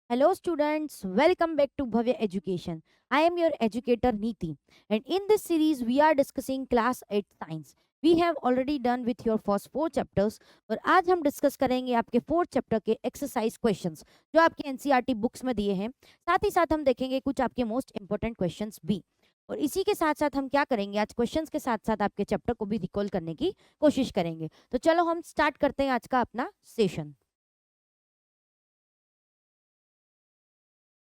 Hello, students. Welcome back to Bhavya Education. I am your educator Neeti, and in this series, we are discussing Class 8 Science. We have already done with your first 4 chapters, और आज हम discuss करेंगे आपके 4 chapter के exercise questions जो आपके NCERT books में दिए हैं। साथ ही साथ हम देखेंगे कुछ आपके मोस्ट इंपॉर्टेंट क्वेश्चंस भी। और इसी के साथ साथ हम क्या करेंगे, आज क्वेश्चंस के साथ साथ आपके चैप्टर को भी रिकॉल करने की कोशिश करेंगे। तो चलो हम स्टार्ट करते हैं आज का अपना सेशन।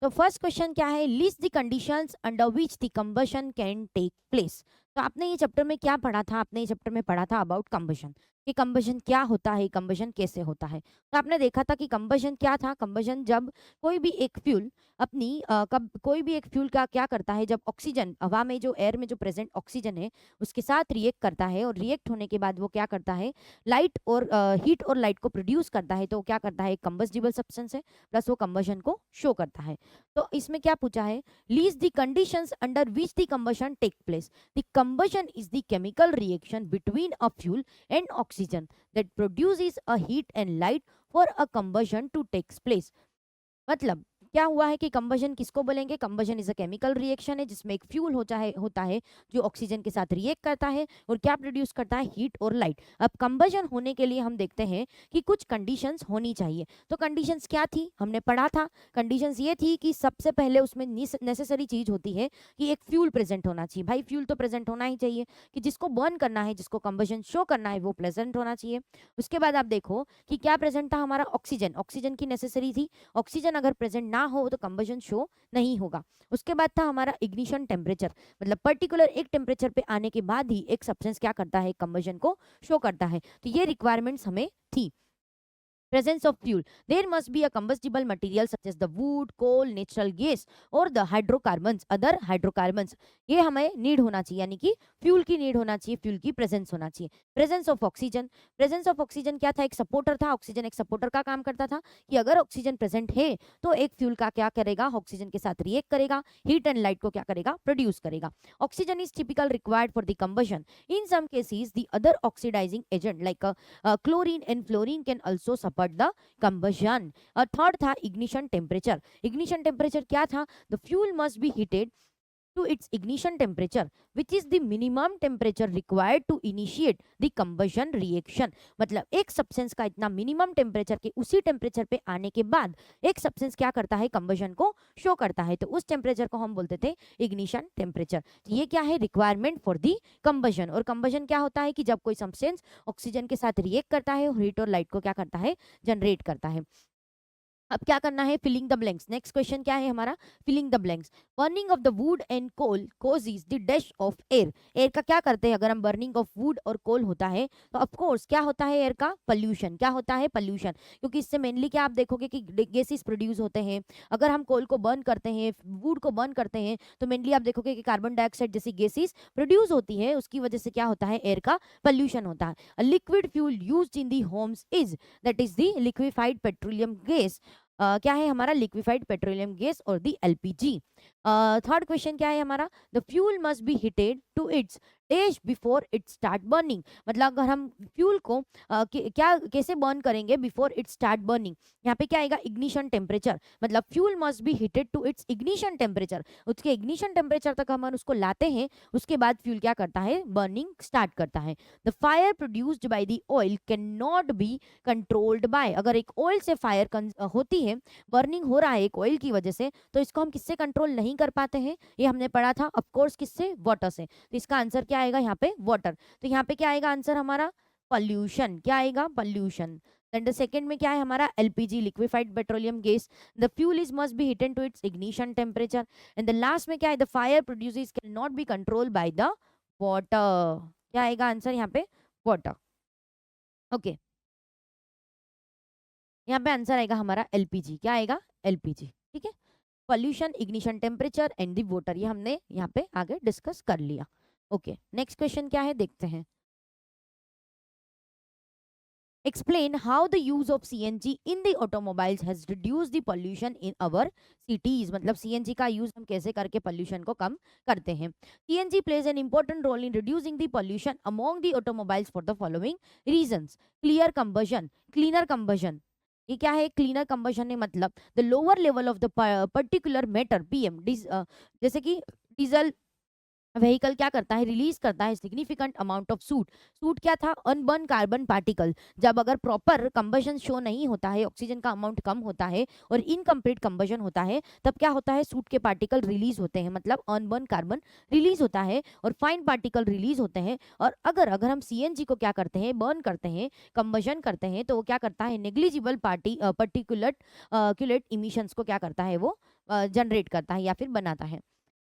तो फर्स्ट क्वेश्चन क्या है, list the conditions under which the combustion can take place. तो आपने ये चैप्टर में क्या पढ़ा था, आपने ये चैप्टर में पढ़ा था अबाउट कंबशन, कि कंबशन क्या होता है, कंबशन कैसे होता है। तो आपने देखा था कि कंबशन क्या था। कंबशन जब कोई भी एक फ्यूल अपनी कोई भी एक फ्यूल का क्या करता है, जब ऑक्सीजन हवा में जो एयर में जो प्रेजेंट ऑक्सीजन है उसके साथ रिएक्ट करता है, और रिएक्ट होने के बाद वो क्या करता है, लाइट और हीट और लाइट को प्रोड्यूस करता है। तो वो क्या करता है, कंबस्टिबल सब्सटेंस है, प्लस वो कंबशन को शो करता है। तो इसमें क्या पूछा है, least the conditions under which the combustion take place. The combustion is the chemical reaction between a fuel and oxygen that produces a heat and light for a combustion to takes place. मतलब क्या हुआ है कि combustion किसको बोलेंगे, combustion is a chemical reaction है जिसमें एक फ्यूल होता है जो ऑक्सीजन के साथ रिएक्ट करता है और क्या प्रोड्यूस करता है, हीट और लाइट। अब कंबशन होने के लिए हम देखते हैं कि कुछ कंडीशंस होनी चाहिए। तो कंडीशंस क्या थी, हमने पढ़ा था। कंडीशंस ये थी कि सबसे पहले उसमें नेसेसरी चीज होती है कि एक फ्यूल प्रेजेंट होना चाहिए। भाई फ्यूल तो प्रेजेंट होना ही चाहिए, कि जिसको बर्न करना है, जिसको कंबशन शो करना है वो प्रेजेंट होना चाहिए। उसके बाद आप देखो कि क्या प्रेजेंट था हमारा, ऑक्सीजन। ऑक्सीजन की नेसेसरी थी, ऑक्सीजन अगर प्रेजेंट ना हो तो कंबशन शो नहीं होगा। उसके बाद था हमारा इग्निशन टेम्परेचर, मतलब पर्टिकुलर एक टेम्परेचर पे आने के बाद ही एक सब्सटेंस क्या करता है, कंबशन को शो करता है। तो ये रिक्वायरमेंट्स हमें थी। Presence of fuel, there must be a combustible material such as the wood, coal, natural gas or the hydrocarbons, other hydrocarbons। ये हमें नीड होना चाहिए, यानी कि फ्यूल की नीड होना चाहिए, फ्यूल की प्रेजेंस होना चाहिए। Presence of oxygen, presence of oxygen क्या था, एक सपोर्टर था। ऑक्सीजन एक सपोर्टर का काम करता था, कि अगर ऑक्सीजन प्रेजेंट है तो एक फ्यूल का क्या करेगा, ऑक्सीजन के साथ रिएक्ट करेगा, हीट एंड लाइट को क्या करेगा, प्रोड्यूस करेगा। Oxygen is typical required for the combustion. In some cases the other oxidizing agent like chlorine and fluorine can also support the combustion. A third था ignition temperature. Ignition temperature क्या था, the fuel must be heated to its ignition temperature, which is the minimum temperature required to initiate the combustion reaction। मतलब एक substance का इतना minimum temperature के उसी temperature पे आने के बाद एक सब्सटेंस क्या करता है, कंबशन को शो करता है। तो उस टेम्परेचर को हम बोलते थे इग्निशन टेम्परेचर। तो ये क्या है, रिक्वायरमेंट फॉर दी कंबशन। और कंबशन क्या होता है कि जब कोई सब्सटेंस ऑक्सीजन के साथ रिएक्ट करता है और हीट और लाइट को क्या करता है, जनरेट करता है। अब क्या करना है, filling the blanks. Next question क्या है हमारा, filling the blanks. Burning of the wood and coal causes the dash of air. Air का क्या करते हैं, अगर हम बर्निंग ऑफ वुड और कोल होता है तो ऑफ कोर्स क्या होता है, एयर का पॉल्यूशन। क्या होता है, पॉल्यूशन। क्योंकि इससे मेनली क्या आप देखोगे कि गैसेस प्रोड्यूस होते हैं। अगर हम कोल को बर्न करते हैं, वुड को बर्न करते हैं, तो मेनली आप देखोगे कि कार्बन डाइऑक्साइड जैसी गैसेस प्रोड्यूस होती है। उसकी वजह से क्या होता है, एयर का पॉल्यूशन होता है। Liquid fuel used in the homes is, that is the liquefied petroleum gas. क्या है हमारा, लिक्विफाइड पेट्रोलियम गैस और दी एलपीजी। थर्ड क्वेश्चन क्या है हमारा, the fuel must be heated to its dash before it start burning. मतलब अगर हम फ्यूल को क्या कैसे बर्न करेंगे, बिफोर इट स्टार्ट बर्निंग। यहाँ पे क्या आएगा, इग्निशन टेम्परेचर। मतलब fuel must be heated to its ignition temperature, उसके इग्निशन टेम्परेचर तक हम उसको लाते हैं, उसके बाद फ्यूल क्या करता है, बर्निंग स्टार्ट करता है। The fire produced by the oil can not be controlled by. अगर एक ऑयल से फायर होती है, बर्निंग हो रहा है एक ऑयल की वजह से, तो इसको हम किससे कंट्रोल नहीं कर पाते हैं, ये हमने पढ़ा था, ऑफ कोर्स किससे, वाटर से। तो इसका आंसर क्या आएगा यहाँ पे, वाटर। तो यहाँ पे क्या आएगा आंसर हमारा, पॉल्यूशन। क्या आएगा, पॉल्यूशन। देन द सेकंड में क्या है हमारा, LPG, liquefied petroleum gas. The fuel is must be heated to its ignition temperature. And the last में क्या है, the fire produces can not be control by the water. क्या आएगा answer यहाँ पे, वाटर। ओके, यहाँ पे आंसर आएगा हमारा एलपीजी। क्या आएगा, एलपीजी। ठीक है, pollution, ignition temperature and the water, ये हमने यहाँ पे आगे डिस्कस कर लिया। ओके, नेक्स्ट क्वेश्चन क्या है देखते हैं। Explain how the use of CNG in the automobiles has reduced the pollution in our cities। मतलब CNG का यूज हम कैसे करके pollution को कम करते हैं। CNG plays an important role in reducing the pollution among the automobiles for the following reasons: clear combustion, cleaner combustion, ये क्या है, क्लीनर कंबशन है, मतलब the lower level of the particular matter PM, जैसे कि डीजल व्हीकल क्या करता है, रिलीज करता है significant amount of suit. Suit क्या था, अनबर्न कार्बन पार्टिकल। जब अगर प्रॉपर कंबशन शो नहीं होता है, ऑक्सीजन का अमाउंट कम होता है और इनकम्प्लीट कंबशन होता है, तब क्या होता है, सूट के पार्टिकल रिलीज होते हैं, मतलब अनबर्न कार्बन रिलीज होता है और फाइन पार्टिकल रिलीज होते हैं। और अगर अगर हम सीएनजी को क्या करते हैं, बर्न करते हैं, कंबशन करते हैं, तो वो क्या करता है, नेग्लिजिबल पर्टिकुलट क्यूलेट इमिशंस को क्या करता है, वो जनरेट करता है या फिर बनाता है।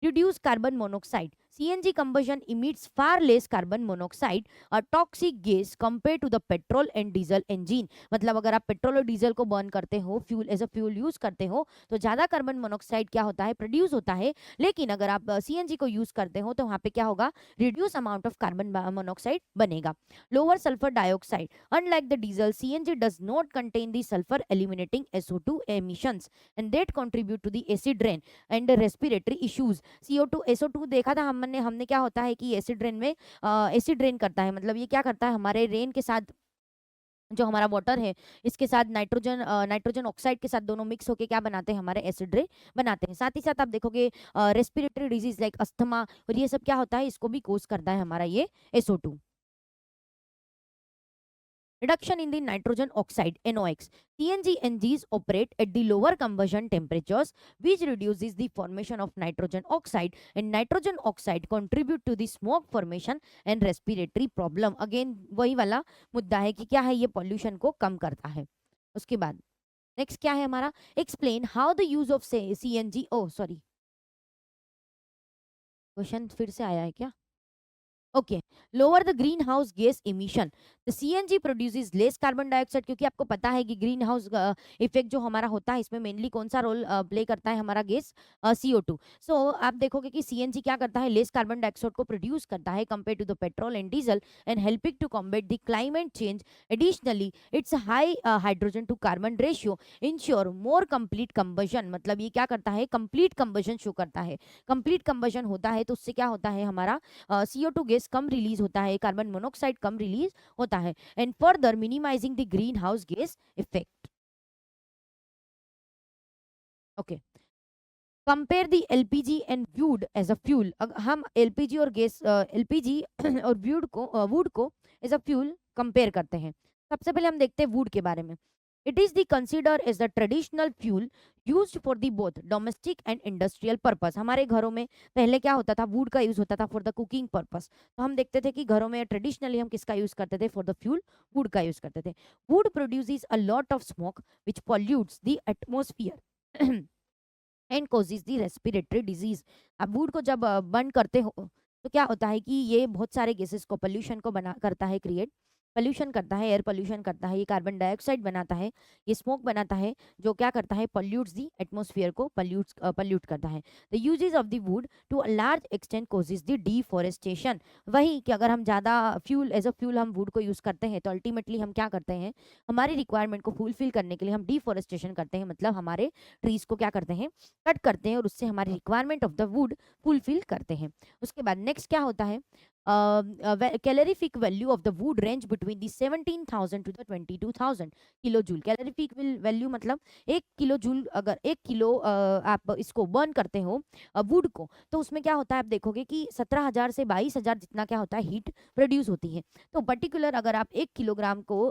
reduce carbon monoxide. CNG combustion emits far less carbon monoxide, a toxic gas compared to the petrol and diesel engine. मतलब अगर आप पेट्रोल और डीजल को बर्न करते हो, fuel as a fuel use करते हो, तो ज्यादा कार्बन मोनोक्साइड क्या होता है, प्रोड्यूस होता है। लेकिन अगर आप सीएनजी को यूज करते हो तो वहां पे क्या होगा, reduce amount of carbon monoxide बनेगा। Lower sulphur dioxide, unlike the diesel, CNG does not contain the sulphur eliminating SO2 emissions and that contribute to the acid rain and respiratory issues. CO2 SO2 देखा था हमने क्या होता है कि acid rain में acid rain करता है, मतलब ये क्या करता है, हमारे रेन के साथ जो हमारा वाटर है, इसके साथ नाइट्रोजन ऑक्साइड के साथ दोनों मिक्स होके क्या बनाते हैं, हमारे एसिड रेन बनाते हैं। साथ ही साथ आप देखोगे रेस्पिरेटरी डिजीज लाइक अस्थमा और ये सब क्या होता है, इसको भी कोज करता है हमारा ये SO2। Reduction in the nitrogen oxide NOx. CNG engines operate at the lower combustion temperatures, which reduces the formation of nitrogen oxide, and nitrogen oxide contribute to the smoke formation and respiratory problem. Again वही वाला मुद्दा है कि क्या है, ये pollution को कम करता है। उसके बाद नेक्स्ट क्या है हमारा, explain how the use of CNG, oh sorry question फिर से आया है क्या, okay, lower the green house gas emission. The CNG produces less carbon dioxide, क्योंकि आपको पता है कि ग्रीन हाउस इफेक्ट जो हमारा होता है, इसमें मेनली कौन सा रोल प्ले करता है, हमारा गैस CO2। सो आप देखोगे कि सीएनजी क्या करता है, लेस कार्बन डाइऑक्साइड को प्रोड्यूस करता है compare to the petrol and diesel and helping to combat the climate change. Additionally its high hydrogen to carbon ratio ensure more complete combustion, मतलब ये क्या करता है, कंप्लीट कंबशन शो करता है। कंप्लीट कंबशन होता है तो उससे क्या होता है, हमारा CO2 गैस कम रिलीज होता है, कार्बन मोनोक्साइड कम रिलीज होता है, and further minimizing the green house gas effect. Okay, compare the LPG and wood as a fuel. हम एलपीजी और गैस एलपीजी और वुड को एज अ फ्यूल कंपेयर करते हैं। सबसे पहले हम देखते हैं वुड के बारे में। It is the consider as the traditional fuel used for the both domestic and industrial purpose. हमारे घरों में पहले क्या होता था, वुड का यूज होता था फॉर द कुकिंग पर्पस। तो हम देखते थे कि घरों में ट्रेडिशनली हम किसका यूज करते थे, फॉर द फ्यूल वुड का यूज करते थे। Would produces a lot of smoke which pollutes the atmosphere and causes the respiratory disease. अब वुड को जब बर्न करते हो तो क्या होता है कि ये बहुत सारे गैसेस को, पोल्यूशन को बना करता है, क्रिएट पोल्यूशन करता है, एयर पोल्यूशन करता है, ये कार्बन डाइऑक्साइड बनाता है, ये स्मोक बनाता है, जो क्या करता है, पॉल्यूट्स दी एटमॉस्फेयर को पॉल्यूट करता है। The uses of the wood to a large extent causes the deforestation. वही कि अगर हम ज़्यादा फ्यूल एज अ फ्यूल हम वुड को यूज़ करते हैं तो अल्टीमेटली हम क्या करते हैं, हमारी रिक्वायरमेंट को फुलफिल करने के लिए हम डिफॉरेस्टेशन करते हैं, मतलब हमारे ट्रीज को क्या करते हैं, कट करते हैं और उससे हमारी requirement of the would fulfil करते हैं। उसके बाद नेक्स्ट क्या होता है, calorific value of the wood range between the 17,000 to the 22,000 kilo joule. Calorific value मतलब 1 किलो जूल, अगर 1 किलो आप इसको बर्न करते हो वुड को, तो उसमें क्या होता है, आप देखोगे कि 17,000 से 22,000 जितना क्या होता है, हीट प्रोड्यूस होती है। तो पर्टिकुलर अगर आप 1 किलोग्राम को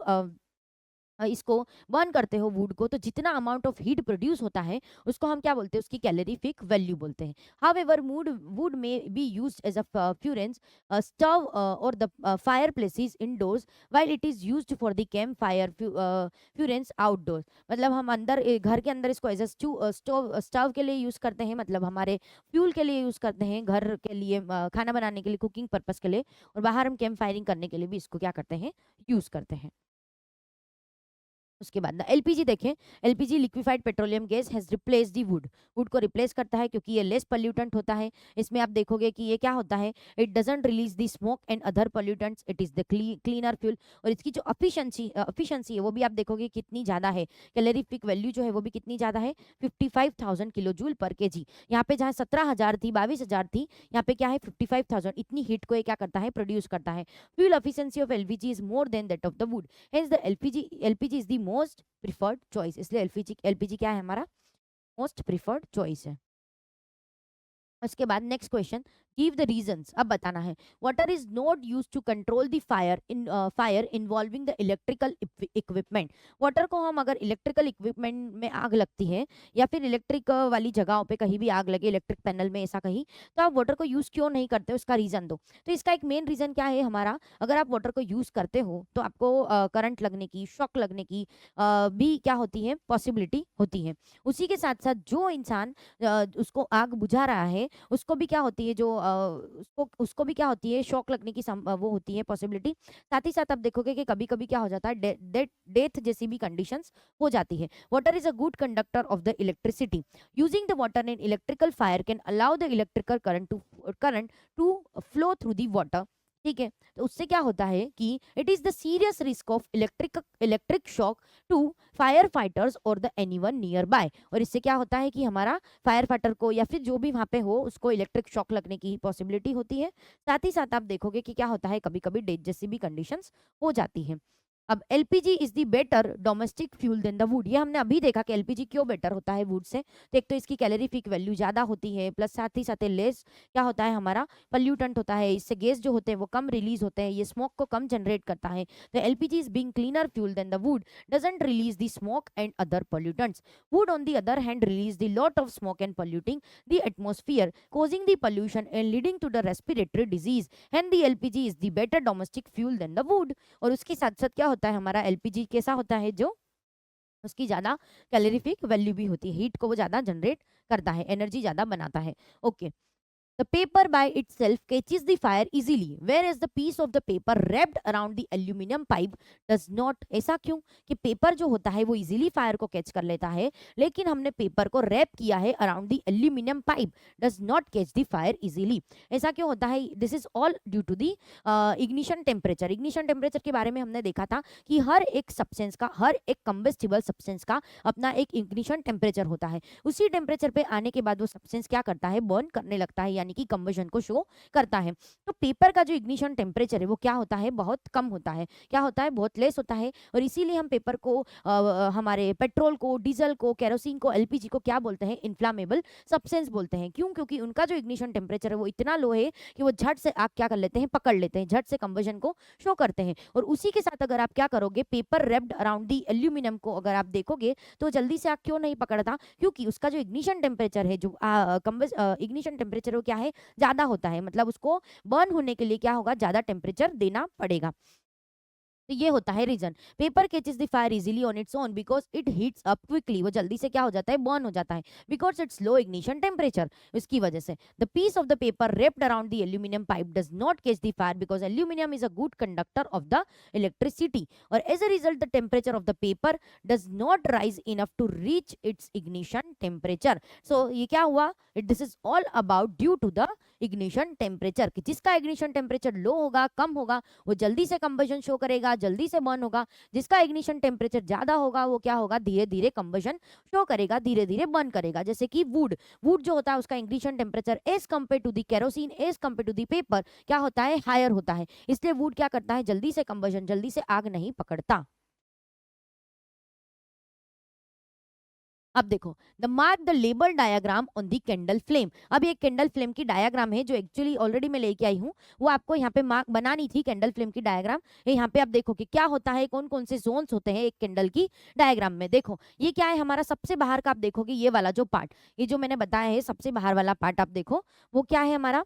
इसको बर्न करते हो वुड को, तो जितना अमाउंट ऑफ हीट प्रोड्यूस होता है उसको हम क्या बोलते हैं, उसकी कैलोरीफिक वैल्यू बोलते हैं। However wood may be used as a furnace stove or the fire places indoors while it is used for the camp fire furnace outdoors. मतलब हम अंदर घर के अंदर इसको एज अ स्टव के लिए यूज करते हैं, मतलब हमारे फ्यूल के लिए यूज करते हैं, घर के लिए खाना बनाने के लिए, कुकिंग पर्पस के लिए, और बाहर हम कैंप फायरिंग करने के लिए भी इसको क्या करते हैं, यूज करते हैं। उसके बाद ना एलपीजी देखें, LPG liquefied petroleum gas has replace the wood. Would को रिप्लेस करता है क्योंकि ये लेस पोल्यूटेंट होता है। इसमें आप देखोगे कि ये क्या होता है, it doesn't release the smoke and other pollutants, it is the cleaner fuel. और इसकी जो एफिशिएंसी है वो भी आप देखोगे कितनी ज़्यादा है, कैलोरीफिक वैल्यू जो है वो भी कितनी ज़्यादा है, 55,000 किलो जूल पर केजी। यहाँ पे जहाँ 17,000 थी, 22,000 थी, यहाँ पे क्या है 55,000, इतनी हीट को ये क्या करता है, प्रोड्यूस करता है। Fuel efficiency of LPG is more than that of the wood, hence the LPG is the most preferred choice, इसलिए एलपीजी क्या है हमारा मोस्ट प्रिफर्ड चॉइस है। उसके बाद next question, give the reasons, अब बताना है। Water is not use to control the fire involving the electrical equipment. Water को हम अगर इलेक्ट्रिकल इक्विपमेंट में आग लगती है या फिर इलेक्ट्रिक वाली जगहों पे कहीं भी आग लगे, इलेक्ट्रिक पैनल में ऐसा कहीं, तो आप वाटर को यूज क्यों नहीं करते, उसका रीजन दो। तो इसका एक मेन रीजन क्या है हमारा, अगर आप वाटर को यूज करते हो तो आपको करंट लगने की, शॉक लगने की भी क्या होती है, पॉसिबिलिटी होती है। उसी के साथ साथ जो इंसान उसको आग बुझा रहा है उसको भी क्या होती है, जो उसको भी क्या होती है, शॉक लगने की वो होती है पॉसिबिलिटी। साथ ही साथ आप देखोगे कि कभी कभी क्या हो जाता है, डेथ जैसी भी कंडीशंस हो जाती है। Water is a good conductor of the electricity. Using the water in electrical fire can allow the electrical current to flow through the water. ठीक है, तो उससे क्या होता है कि it is the serious risk of electric shock to fire fighters और the anyone nearby. और इससे क्या होता है कि हमारा फायर फाइटर को या फिर जो भी वहां पे हो उसको इलेक्ट्रिक शॉक लगने की पॉसिबिलिटी होती है। साथ ही साथ आप देखोगे कि क्या होता है, कभी कभी डेथ जैसी भी कंडीशंस हो जाती है। अब LPG is the better domestic fuel than the wood. ये हमने अभी देखा कि एलपीजी क्यों बेटर होता है वुड से। तो एक तो इसकी कैलोरीफिक वैल्यू ज्यादा होती है, प्लस साथ ही साथ लेस क्या होता है हमारा पल्यूटेंट होता है, इससे गैस जो होते हैं वो कम रिलीज होते हैं, ये स्मोक को कम जनरेट करता है। तो LPG is being cleaner fuel than the wood, doesn't release the smoke and other pollutants. Wood on the other hand release the lot of smoke and polluting the atmosphere, causing the pollution and leading to the respiratory disease, and the LPG is the better domestic fuel than the wood। और उसके साथ साथ क्या होता है हमारा, LPG कैसा होता है, जो उसकी ज्यादा कैलोरीफिक वैल्यू भी होती है, हीट को वो ज्यादा जनरेट करता है, एनर्जी ज्यादा बनाता है। Okay, the paper by itself catches the fire easily, whereas the piece of the paper wrapped around the aluminum pipe does not। ऐसा क्यों कि पेपर जो होता है वो इजीली फायर को कैच कर लेता है, लेकिन हमने पेपर को रैप किया है around the aluminium pipe, does not catch the fire easily. ऐसा क्यों होता है, this is all due to the ignition temperature. Ignition temperature के बारे में हमने देखा था कि हर एक सब्सटेंस का, हर एक कंबस्टिबल सब्सटेंस का अपना एक इग्निशन टेम्परेचर होता है। उसी टेम्परेचर पे आने के बाद वो सब्सटेंस क्या करता है, बर्न करने लगता है, यानी कि कंबशन को शो करता है। तो पेपर का जो इग्निशन टेम्परेचर है वो क्या होता है, बहुत कम होता है, क्या होता है, बहुत लेस होता है। और इसीलिए हम पेपर को हमारे पेट्रोल को, डीजल को, केरोसिन को, एलपीजी को क्या बोलते हैं, इन्फ्लामेबल सब्सटेंस बोलते हैं। क्यों, क्योंकि उनका जो इग्निशन टेम्परेचर है वो इतना लो है कि वो झट से आग क्या कर लेते हैं, पकड़ लेते हैं, झट से कंबशन को शो करते हैं। और उसी के साथ अगर आप क्या करोगे, paper wrapped around the aluminium को अगर आप देखोगे तो जल्दी से आग क्यों नहीं पकड़ता, क्योंकि उसका जो इग्निशन टेम्परेचर है, जो इग्निशन टेम्परेचर वो क्या है, ज्यादा होता है। मतलब उसको बर्न होने के लिए क्या होगा, ज्यादा टेम्परेचर देना पड़ेगा। तो ये होता है reason. Paper catches the fire easily on its own because it heats up quickly. वो जल्दी से क्या हो जाता है, बर्न हो जाता है, because its low ignition temperature. इसकी वजह से the piece of the paper wrapped around the aluminium pipe does not catch the fire because aluminium is a good conductor of the electricity. और as a result the temperature of the paper does not rise enough to reach its ignition temperature. So ये क्या हुआ, this is all about due to the ignition temperature, कि जिसका ignition temperature low होगा, कम होगा, वो जल्दी से कंबशन शो करेगा, जल्दी से बर्न होगा। जिसका इग्निशन टेम्परेचर ज्यादा होगा वो क्या होगा, धीरे धीरे कंबशन शो करेगा, धीरे धीरे बर्न करेगा। जैसे कि वुड जो होता है उसका ignition temperature as compare to the kerosene, as compare to the paper क्या होता है, हायर होता है। इसलिए वुड क्या करता है, जल्दी से कंबशन, जल्दी से आग नहीं पकड़ता। अब देखो, the mark the label diagram on the candle flame. अब ये कैंडल फ्लेम की डायग्राम है जो एक्चुअली ऑलरेडी मैं लेके आई हूँ, वो आपको यहाँ पे मार्क बनानी थी कैंडल फ्लेम की डायग्राम। यहाँ पे आप देखो कि क्या होता है, कौन कौन से जोन्स होते हैं एक कैंडल की डायग्राम में। देखो ये क्या है हमारा, सबसे बाहर का आप देखोगे ये वाला जो पार्ट, ये जो मैंने बताया है सबसे बाहर वाला पार्ट, आप देखो वो क्या है हमारा,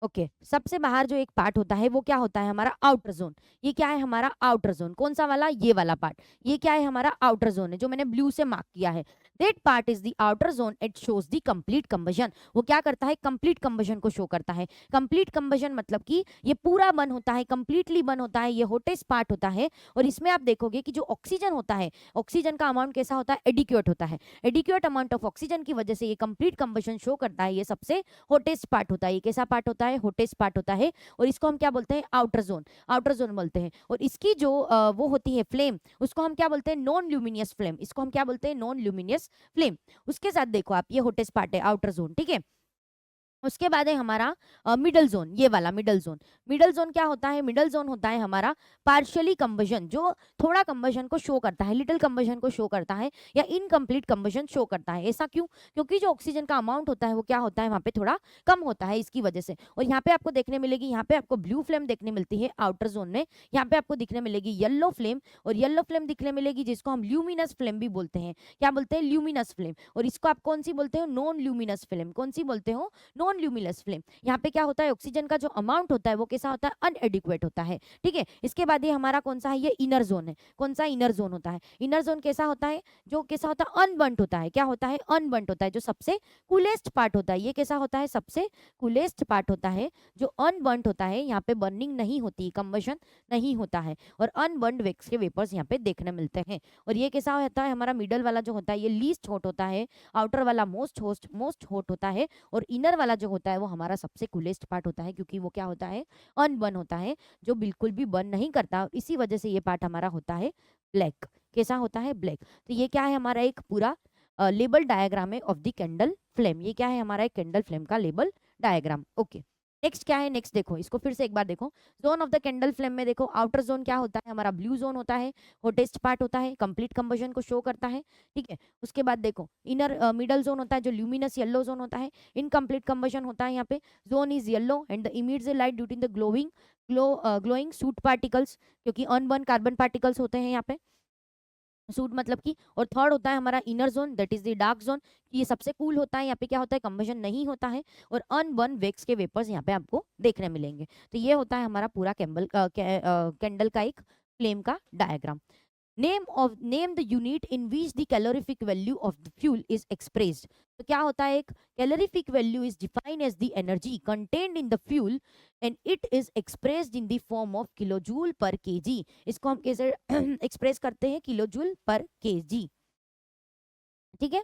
ओके सबसे बाहर जो एक पार्ट होता है वो क्या होता है हमारा, आउटर जोन। ये क्या है हमारा आउटर जोन, कौन सा वाला, ये वाला पार्ट, ये क्या है हमारा आउटर जोन है, जो मैंने ब्लू से मार्क किया है। That part is the outer zone, it shows the complete combustion. वो क्या करता है, कंप्लीट कंबशन को शो करता है। कंप्लीट कंबशन मतलब कि ये पूरा बर्न होता है, कंप्लीटली बर्न होता है, ये होटेस्ट पार्ट होता है। और इसमें आप देखोगे कि जो ऑक्सीजन होता है, ऑक्सीजन का अमाउंट कैसा होता है, एडिक्वेट होता है। एडिक्वेट अमाउंट ऑफ ऑक्सीजन की वजह से ये कंप्लीट कंबशन शो करता है। ये सबसे होटेस्ट पार्ट होता है। ये कैसा पार्ट होता है, होटेस्ट पार्ट होता है। और इसको हम क्या बोलते हैं, आउटर जोन, आउटर जोन बोलते हैं। और इसकी जो वो होती है फ्लेम, उसको हम क्या बोलते हैं, नॉन ल्यूमिनियस फ्लेम। इसको हम क्या बोलते हैं, नॉन ल्यूमिनियस फ्लेम। उसके साथ देखो आप, ये होटेस्ट पार्ट है आउटर जोन, ठीक है। उसके बाद है हमारा मिडल जोन, ये वाला मिडल जोन। मिडल जोन क्या होता है? मिडल जोन होता है हमारा पार्शियली कंबशन, जो थोड़ा कंबशन को शो करता है, लिटिल कंबशन को शो करता है, या इनकम्प्लीट कंबशन शो करता है। ऐसा क्यों? क्योंकि जो ऑक्सीजन का अमाउंट होता है वो क्या होता है, वहाँ पे थोड़ा कम होता है, इसकी वजह से। और यहाँ पे आपको देखने मिलेगी, यहाँ पे आपको ब्लू फ्लेम देखने मिलती है आउटर जोन में, यहाँ पे आपको दिखने मिलेगी येलो फ्लेम, और येलो फ्लेम दिखने मिलेगी जिसको हम ल्यूमिनस फ्लेम भी बोलते हैं। क्या बोलते हैं? Luminous flame. और इसको आप कौन सी बोलते हो? Non luminous flame. कौन सी बोलते हो? Non luminous flame. यहाँ पे क्या होता है, ऑक्सीजन का जो अमाउंट होता है वो कैसा होता है? अनएडिक्वेट होता है। ठीक है, इसके बाद ये हमारा कौन सा है? ये इनर जोन है। कौन सा इनर जोन होता है? इनर जोन कैसा होता है? जो कैसा होता है? अनबर्न्ट होता है। क्या होता है? अनबर्न्ट होता है, जो सबसे कूलेस्ट पार्ट होता है। ये कैसा होता है? सबसे कूलेस्ट पार्ट होता है, जो अनबर्न्ट होता है। यहाँ पे बर्निंग नहीं होती, कंबशन नहीं होता है, और अनबर्न्ड वैक्स के वेपर्स यहाँ पे देखने मिलते हैं। और ये कैसा होता है? हमारा मिडल वाला जो होता है ये लीस्ट हॉट होता है, आउटर वाला मोस्ट हॉट होता है, और इनर वाला जो होता है वो हमारा सबसे कूलेस्ट पार्ट होता है, क्योंकि वो क्या होता है? अनबर्न होता है, जो बिल्कुल भी बर्न नहीं करता। इसी वजह से ये पार्ट हमारा होता है ब्लैक। कैसा होता है? ब्लैक। तो ये क्या है? हमारा एक पूरा लेबल डायग्राम है ऑफ द कैंडल फ्लेम। ये क्या है? हमारा एक कैंडल फ्लेम का लेबल डायग्राम। ओके, नेक्स्ट क्या है? नेक्स्ट देखो, इसको फिर से एक बार देखो। Zone of the candle flame में देखो, आउटर जोन क्या होता है? हमारा ब्लू जोन होता है, हॉटेस्ट पार्ट होता है, कंप्लीट कंबशन को शो करता है। ठीक है, उसके बाद देखो इनर मिडल जोन होता है, जो ल्यूमिनस येलो जोन होता है, इनकम्प्लीट कंबशन होता है। यहाँ पे zone is yellow and the emits light due to the glowing soot particles, क्योंकि अनबर्न कार्बन पार्टिकल्स होते हैं यहाँ पे, सूट मतलब कि। और थर्ड होता है हमारा inner zone, that is the dark zone, ये सबसे कूल होता है। यहाँ पे क्या होता है? कंबशन नहीं होता है, और अनबर्न वैक्स के वेपर्स यहाँ पे आपको देखने मिलेंगे। तो ये होता है हमारा पूरा कैंडल का एक फ्लेम का diagram. Name the unit in which the calorific value of the fuel is expressed. तो क्या होता है? एक calorific value is defined as the energy contained in the fuel and it is expressed in the form of kilojoule per kg. इसको हम कैसे express करते हैं? किलोजूल पर kg। ठीक है,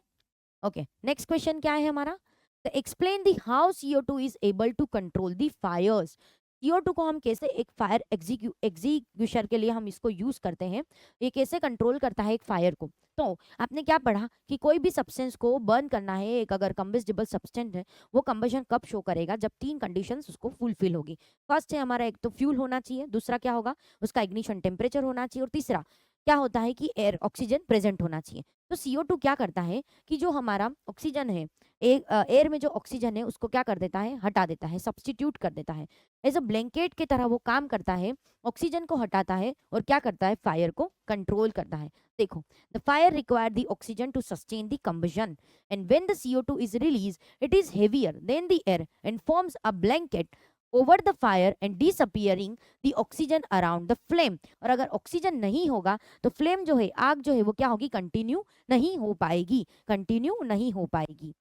ओके। नेक्स्ट क्वेश्चन क्या है हमारा? Explain the how CO2 is able to control the fires. CO2 को हम कैसे एक फायर एग्जीक्यूशन के लिए हम इसको यूज करते हैं, ये कैसे कंट्रोल करता है एक फायर को। तो आपने क्या पढ़ा कि कोई भी सब्सटेंस को बर्न करना है, एक अगर कंबस्टिबल सब्सटेंस है, वो कंबशन कब शो करेगा? जब तीन कंडीशंस उसको फुलफिल होगी। फर्स्ट है हमारा, एक तो फ्यूल होना चाहिए, दूसरा क्या होगा? उसका इग्निशन टेम्परेचर होना चाहिए, और तीसरा क्या होता है कि एयर ऑक्सीजन प्रेजेंट होना चाहिए। तो CO2 क्या करता है कि जो हमारा ऑक्सीजन है, एयर में जो ऑक्सीजन है उसको क्या कर देता है? हटा देता है, सब्स्टिट्यूट कर देता है। एज अ ब्लैंकेट की तरह वो काम करता है, ऑक्सीजन को हटाता है, और क्या करता है? फायर को कंट्रोल करता है। देखो, the fire require the oxygen to sustain the combustion and when the CO2 is release it is heavier than the air and forms a blanket over the fire and disappearing the oxygen around the flame. और अगर oxygen नहीं होगा तो flame जो है, आग जो है, वो क्या होगी? कंटिन्यू नहीं हो पाएगी, कंटिन्यू नहीं हो पाएगी।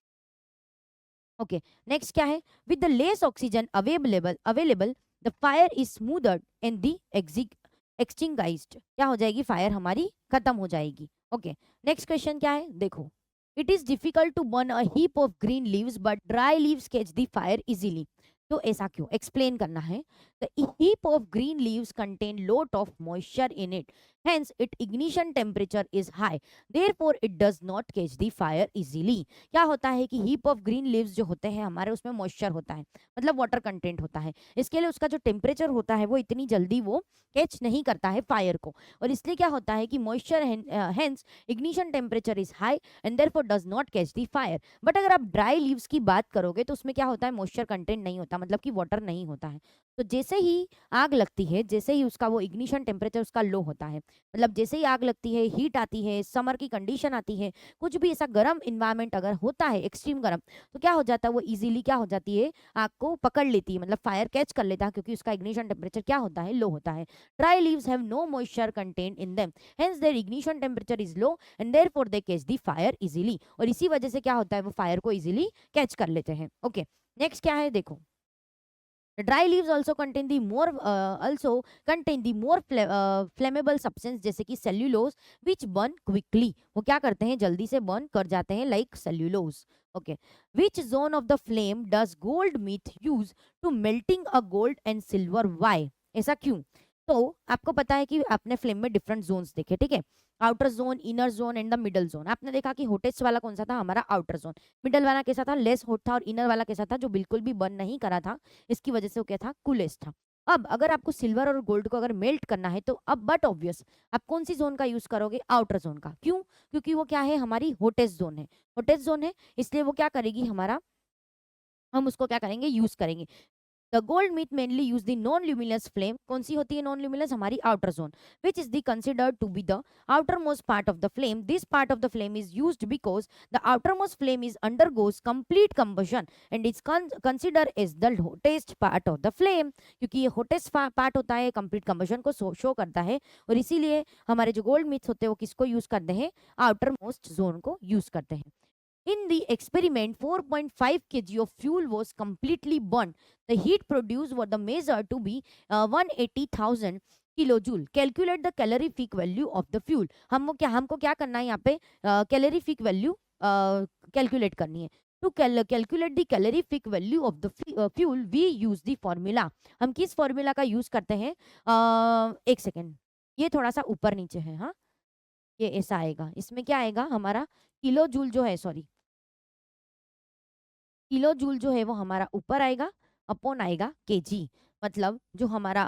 ओके, नेक्स्ट क्या है? With the less oxygen available the fire is smoother and the extinguished. क्या हो जाएगी? फायर हमारी खत्म हो जाएगी। ओके, नेक्स्ट क्वेश्चन क्या है? देखो, it is difficult to burn a heap of green leaves but dry leaves catch the fire easily. तो ऐसा क्यों? एक्सप्लेन करना है। The heap of green leaves contain lot of moisture in it, hence its ignition temperature is high, therefore it does not catch the fire easily। क्या होता है कि heap of green leaves जो होते हैं हमारे, उसमें मॉइस्चर होता है, मतलब वाटर कंटेंट होता है, इसके लिए उसका जो टेम्परेचर होता है वो इतनी जल्दी वो कैच नहीं करता है फायर को, और इसलिए क्या होता है कि moisture hence ignition temperature is high and therefore does not catch the fire. But अगर आप ड्राई लीव्स की बात करोगे तो उसमें क्या होता है? मॉइस्चर कंटेंट नहीं होता, मतलब कि वाटर नहीं होता है। तो जैसे ही आग लगती है, जैसे ही उसका वो इग्निशन टेम्परेचर उसका लो होता है, मतलब जैसे ही आग लगती है, हीट आती है, समर की कंडीशन आती है, कुछ भी ऐसा गर्म इन्वायरमेंट अगर होता है, एक्सट्रीम गर्म, तो क्या हो जाता है? वो इजीली क्या हो जाती है? आग को पकड़ लेती है, मतलब फायर कैच कर लेता है, क्योंकि उसका इग्निशन टेम्परेचर क्या होता है? लो होता है। Dry leaves have no moisture content in them, hence their ignition temperature is low and therefore they catch the fire easily. और इसी वजह से क्या होता है? वो फायर को इजीली कैच कर लेते हैं। ओके, नेक्स्ट क्या है? देखो, the dry leaves also contain the more flammable substance जैसे कि cellulose which burn quickly। वो क्या करते हैं? जल्दी से burn कर जाते हैं, like cellulose। Okay, which zone of the flame does gold meat use to melting a gold and silver? Why? ऐसा क्यों? तो आपको पता है कि आपने फ्लेम में डिफरेंट जोन्स देखे, ठीक है? Outer zone, inner zone and the middle zone. आपने देखा कि होटेस्ट वाला कौन सा था, हमारा आउटर जोन। मिडल वाला कैसा था, लेस हॉट था। और इनर वाला कैसा था, जो बिल्कुल भी बर्न नहीं करा था, इसकी वजह से वो क्या था, कूलेस्ट था। अब अगर आपको सिल्वर और गोल्ड को अगर मेल्ट करना है तो अब बट ऑब्वियस आप कौन सी जोन का यूज करोगे, आउटर जोन का। क्यों, क्योंकि वो क्या है, हमारी होटेस्ट जोन है। होटेस्ट जोन है, इसलिए वो क्या करेगी, हमारा हम उसको क्या करेंगे, यूज करेंगे। The goldsmith mainly use the non luminous flame. कौन सी होती है नॉन ल्यूमिनस, हमारी outer zone, which is the considered to be the outer most part of the flame. This part of the flame is used because the outer most flame is undergoes complete combustion and is consider is the hottest part of the flame. क्योंकि ये hottest part होता है, complete combustion को show करता है, और इसीलिए हमारे जो गोल्ड मीट्स होते हैं वो किसको यूज करते हैं, आउटर मोस्ट जोन को यूज करते हैं। In the experiment, 4.5 kg of fuel was completely burned. The heat produced was the measured to be 180,000 kilojoule. Calculate the calorific value of the fuel. हमको क्या करना है यहाँ पे, कैलोरीफिक वैल्यू कैलकुलेट करनी है। To calculate the calorific value of the fuel we use the formula. हम किस फॉर्मूला का यूज करते हैं, एक सेकेंड, ये थोड़ा सा ऊपर नीचे है, हाँ, ये ऐसा आएगा। इसमें क्या आएगा, हमारा किलो जूल जो है, सॉरी, किलो जूल जो है वो हमारा ऊपर आएगा, अपॉन आएगा केजी। मतलब जो हमारा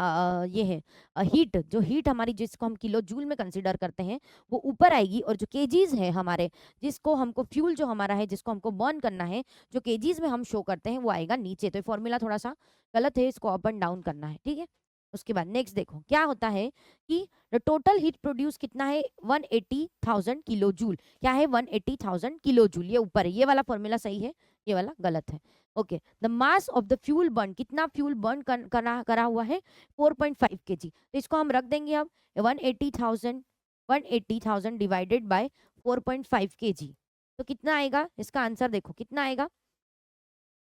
ये है हीट, जो हीट हमारी जिसको हम किलो जूल में कंसीडर करते हैं वो ऊपर आएगी, और जो केजीज है हमारे, जिसको हमको फ्यूल जो हमारा है, जिसको हमको बर्न करना है, जो केजीज में हम शो करते हैं वो आएगा नीचे। तो ये फॉर्मूला थोड़ा सा गलत है, इसको अप एंड डाउन करना है, ठीक है। उसके बाद नेक्स्ट देखो क्या होता है कि टोटल हीट प्रोड्यूस कितना है, 180,000 किलो जूल। क्या है, 180,000 किलो जूल, ये ऊपर है, ये वाला फॉर्मूला सही है, ये वाला गलत है। Okay, the mass of the fuel burn, कितना फ्यूल बर्न करा हुआ है, 4.5 kg। तो इसको हम रख देंगे अब 180,000 डिवाइडेड बाय 4.5 kg। तो कितना आएगा, इसका आंसर देखो कितना आएगा।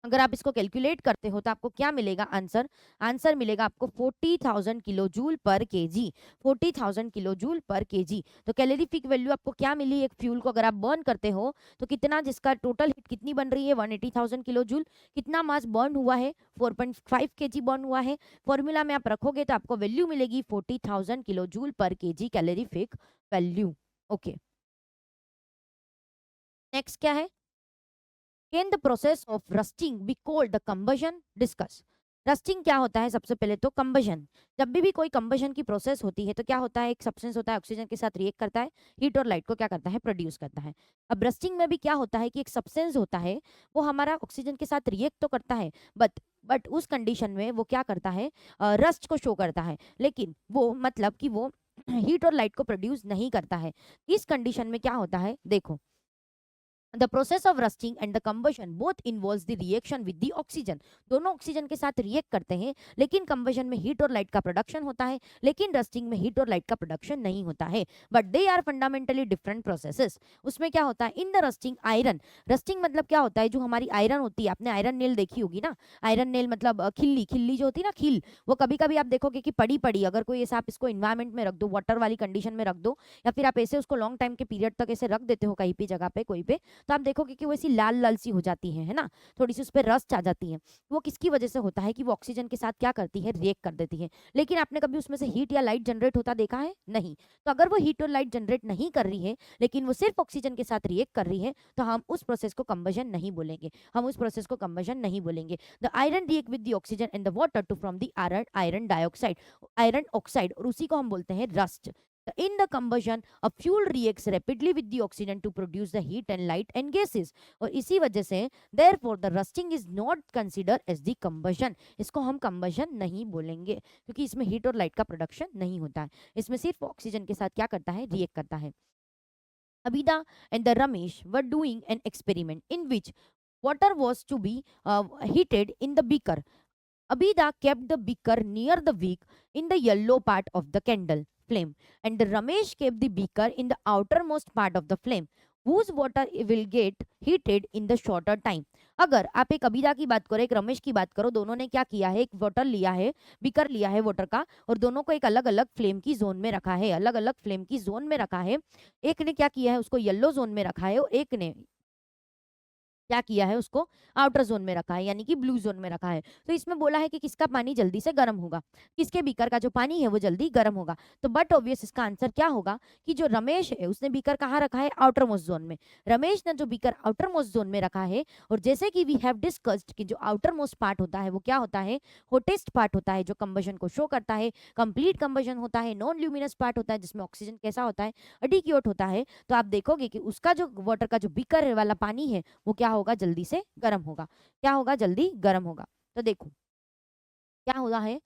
अगर आप इसको कैलकुलेट करते हो तो आपको क्या मिलेगा, आंसर आंसर मिलेगा आपको 40,000 किलो जूल पर केजी। 40,000 किलो जूल पर केजी। तो कैलोरीफिक वैल्यू आपको क्या मिली, एक फ्यूल को अगर आप बर्न करते हो तो कितना, जिसका टोटल हीट कितनी बन रही है, 180,000 किलो जूल। कितना मास बर्न हुआ है, 4.5 केजी बर्न हुआ है। फॉर्मूला में आप रखोगे तो आपको वैल्यू मिलेगी 40,000 किलो जूल पर KG calorific value. Okay, next क्या है, can the process of rusting be called the combustion, discuss. Rusting क्या होता है, सबसे पहले तो कंबशन। जब भी कोई कंबशन की प्रोसेस होती है तो क्या होता है, एक सब्सटेंस होता है, ऑक्सीजन के साथ रिएक्ट करता है, हीट और लाइट को क्या करता है, प्रोड्यूस करता है। अब रस्टिंग में भी क्या होता है कि एक सब्सटेंस होता है, वो हमारा ऑक्सीजन के साथ रिएक्ट तो करता है, बट उस कंडीशन में वो क्या करता है, रस्ट को शो करता है, लेकिन वो मतलब कि वो हीट और लाइट को प्रोड्यूस नहीं करता है। इस कंडीशन में क्या होता है, देखो, The process of rusting and the combustion both involves the reaction with the oxygen। दोनों ऑक्सीजन के साथ रिएक्ट करते हैं, लेकिन कंबशन में हीट और लाइट का प्रोडक्शन होता है, लेकिन रस्टिंग में हीट और लाइट का प्रोडक्शन नहीं होता है। But they are fundamentally different processes. उसमें क्या होता है, in the rusting iron, rusting मतलब क्या होता है, जो हमारी आयरन होती है, आपने आयरन नेल देखी होगी ना, आयरन नेल मतलब खिल्ली, खिल्ली जो होती है ना, खिल, वो कभी कभी आप देखोगे कि पड़ी पड़ी, अगर कोई ऐसा आप इसको इन्वायरमेंट में रख दो, वाटर वाली कंडीशन में रख दो, या फिर आप ऐसे उसको लॉन्ग टाइम के पीरियड तक ऐसे रख देते हो कहीं भी जगह पे, कोई पे, तो आप देखोगे कि वो ऐसी लाल लाल सी हो जाती है ना, थोड़ी सी उस पर रस्ट आ जाती है। वो किसकी वजह से होता है कि वो ऑक्सीजन के साथ क्या करती है, रिएक्ट कर देती है। लेकिन आपने कभी उसमें से हीट या लाइट जनरेट होता देखा है, नहीं। तो अगर वो हीट और लाइट जनरेट नहीं कर रही है, लेकिन वो सिर्फ ऑक्सीजन के साथ रिएक्ट कर रही है, तो हम उस प्रोसेस को कंबशन नहीं बोलेंगे, हम उस प्रोसेस को कंबशन नहीं बोलेंगे। The iron react with the oxygen and the water to from the iron dioxide, iron oxide, और उसी को हम बोलते हैं rust. In the combustion, a fuel reacts rapidly with the oxygen to produce the heat and light and gases। और इसी वजह से therefore the rusting is not considered as the combustion। इसको हम combustion नहीं बोलेंगे, क्योंकि इसमें हीट और लाइट का प्रोडक्शन नहीं होता है, इसमें सिर्फ ऑक्सीजन के साथ क्या करता है, रिएक्ट करता है। Abida and the Ramesh were doing an experiment in which water was to be heated in the beaker। Abida kept the beaker near the wick in the yellow part of the candle flame, and the Ramesh kept the beaker in the outermost part of the flame, whose water will get heated in the shorter time। अगर आप एक अबीदा की बात करो, एक रमेश की बात करो, दोनों ने क्या किया है, एक वाटर लिया है, बीकर लिया है वाटर का, और दोनों को एक अलग अलग फ्लेम की जोन में रखा है, अलग अलग फ्लेम की जोन में रखा है। एक ने क्या किया है, उसको येलो जोन में रखा है, और एक ने क्या किया है, उसको आउटर जोन में रखा है, यानी कि ब्लू जोन में रखा है। तो इसमें बोला है कि किसका पानी जल्दी से गर्म होगा, किसके बीकर का जो पानी है वो जल्दी गर्म होगा। तो बट ऑब्वियस इसका आंसर क्या होगा कि जो रमेश है उसने बीकर कहाँ रखा है, आउटर मोस्ट जोन में। रमेश ने जो बीकर आउटर मोस्ट जोन में रखा है, और जैसे कि वी हैव डिस्कस्ड कि जो आउटर मोस्ट पार्ट होता है वो क्या होता है, होटेस्ट पार्ट होता है, जो कंबशन को शो करता है, कंप्लीट कंबशन होता है। नॉन ल्यूमिनस पार्ट होता है जिसमें ऑक्सीजन कैसा होता है, अडिक्योट होता है। तो आप देखोगे कि उसका जो वाटर का जो बीकर वाला पानी है वो क्या होगा, जल्दी से गर्म होगा। क्या होगा, जल्दी गर्म होगा। तो देखो क्या होता है,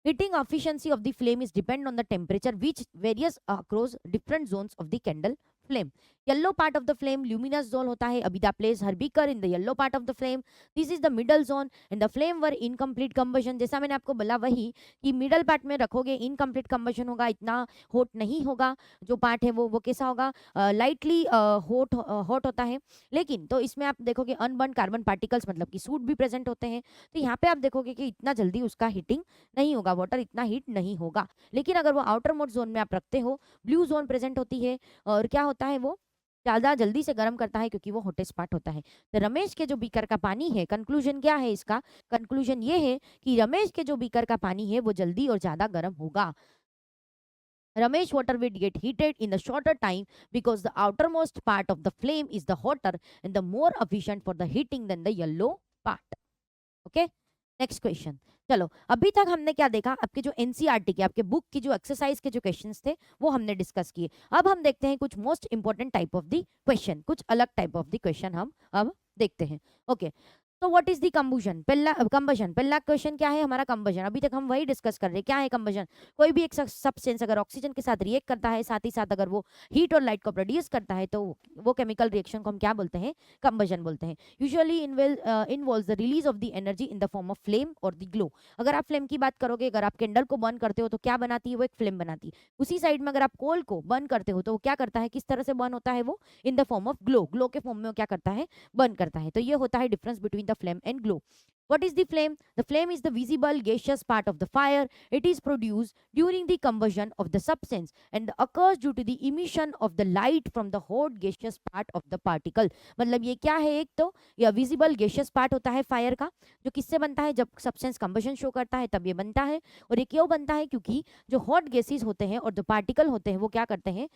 heating efficiency of the flame is depend on the temperature which varies across different zones of the candle flame. Yellow part of the flame luminous zone होता है. Abida place her beaker in the yellow part of the flame. This is the middle zone and the flame were incomplete combustion. जैसा मैंने आपको बोला वही कि middle part में रखोगे इनकम्प्लीट कंबशन होगा, इतना हॉट नहीं होगा। जो पार्ट है वो कैसा होगा, लाइटली हॉट हॉट होता है। लेकिन तो इसमें आप देखोगे अनबर्न कार्बन पार्टिकल्स मतलब कि सूट भी प्रेजेंट होते हैं। तो यहाँ पे आप देखोगे कि इतना जल्दी उसका हीटिंग नहीं होगा, वाटर इतना हीट नहीं होगा। लेकिन अगर वो आउटर मोड जोन में आप रखते हो, ब्लू जोन प्रेजेंट होती है, और क्या होता है वो ज्यादा जल्दी से गर्म करता है क्योंकि वो हॉटेस्ट पार्ट होता है। तो रमेश के जो बीकर का पानी है, कंक्लूजन क्या है इसका, कंक्लूजन ये है कि रमेश के जो बीकर का पानी है वो जल्दी और ज्यादा गर्म होगा। Ramesh water will get heated in a shorter time because the outermost part of the flame is the hotter and the more efficient for the heating than the yellow part. Okay? Next question. चलो अभी तक हमने क्या देखा, आपके जो NCERT के आपके बुक की जो एक्सरसाइज के जो क्वेश्चंस थे वो हमने डिस्कस किए। अब हम देखते हैं कुछ most important type of the question, कुछ अलग टाइप ऑफ द क्वेश्चन हम अब देखते हैं। ओके, तो व्हाट इज द कंबशन, पहला कंबशन, पहला क्वेश्चन क्या है हमारा, कंबशन। अभी तक हम वही डिस्कस कर रहे हैं, क्या है कंबशन। कोई भी एक सब्सटेंस अगर ऑक्सीजन के साथ रिएक्ट करता है, साथ ही साथ अगर वो हीट और लाइट को प्रोड्यूस करता है, तो वो केमिकल रिएक्शन को हम क्या बोलते हैं, कंबशन बोलते हैं। Usually involves the release of the energy in the form of flame और द ग्लो। अगर आप फ्लेम की बात करोगे, अगर आप कैंडल को बर्न करते हो तो क्या बनाती है, वो एक फ्लेम बनाती है। उसी साइड में अगर आप कोल को बर्न करते हो तो वो क्या करता है, किस तरह से बर्न होता है, वो in the form of glow, glow के फॉर्म में वो क्या करता है, बर्न करता है। तो ये होता है difference between the flame and glow. What is the flame? The flame is the visible gaseous part of the fire. It is produced during the combustion of the substance and occurs due to the emission of the light from the hot gaseous part of the particle. मतलब ये क्या है, एक तो यह visible gaseous part होता है fire का, जो किससे बनता है, जब सब्सटेंस कंबशन शो करता है तब ये बनता है। और ये क्यों बनता है, क्योंकि जो हॉट गैसेस होते हैं और जो पार्टिकल होते हैं वो क्या करते हैं,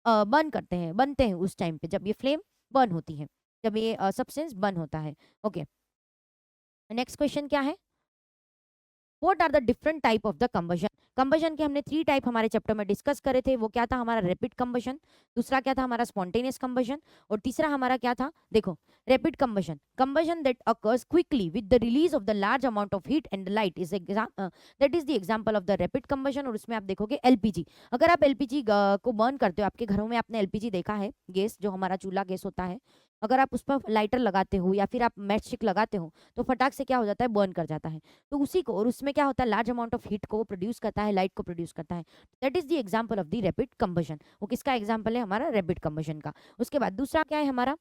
बर्न करते हैं, बनते हैं उस टाइम पे जब ये फ्लेम बर्न होती है, जब ये सब्सटेंस बर्न होता है। ओके, नेक्स्ट क्वेश्चन क्या है, what are the different type of the combustion. Combustion के हमने 3 टाइप हमारे चैप्टर में डिस्कस करे थे। वो क्या था हमारा, रैपिड कंबशन, दूसरा क्या था हमारा स्पॉन्टेनियस कंबशन, और तीसरा हमारा क्या था, देखो rapid combustion, combustion that occurs quickly with the release of the large amount of heat and light is that is the example of the rapid combustion. और उसमें आप देखोगे एलपीजी, अगर आप एलपीजी को बर्न करते हो, आपके घरों में आपने एलपीजी देखा है, गैस जो हमारा चूल्हा गैस होता है, अगर आप उस पर लाइटर लगाते हो या फिर आप मैच स्टिक लगाते हो तो फटाक से क्या हो जाता है, बर्न कर जाता है। तो उसी को, और उसमें क्या होता है, लार्ज अमाउंट ऑफ हीट को प्रोड्यूस करता है, लाइट को प्रोड्यूस करता है। That is the example of the rapid combustion. वो किसका एग्जांपल है, हमारा रैपिड कंबशन का। उसके बाद दूसरा क्या है हमारा,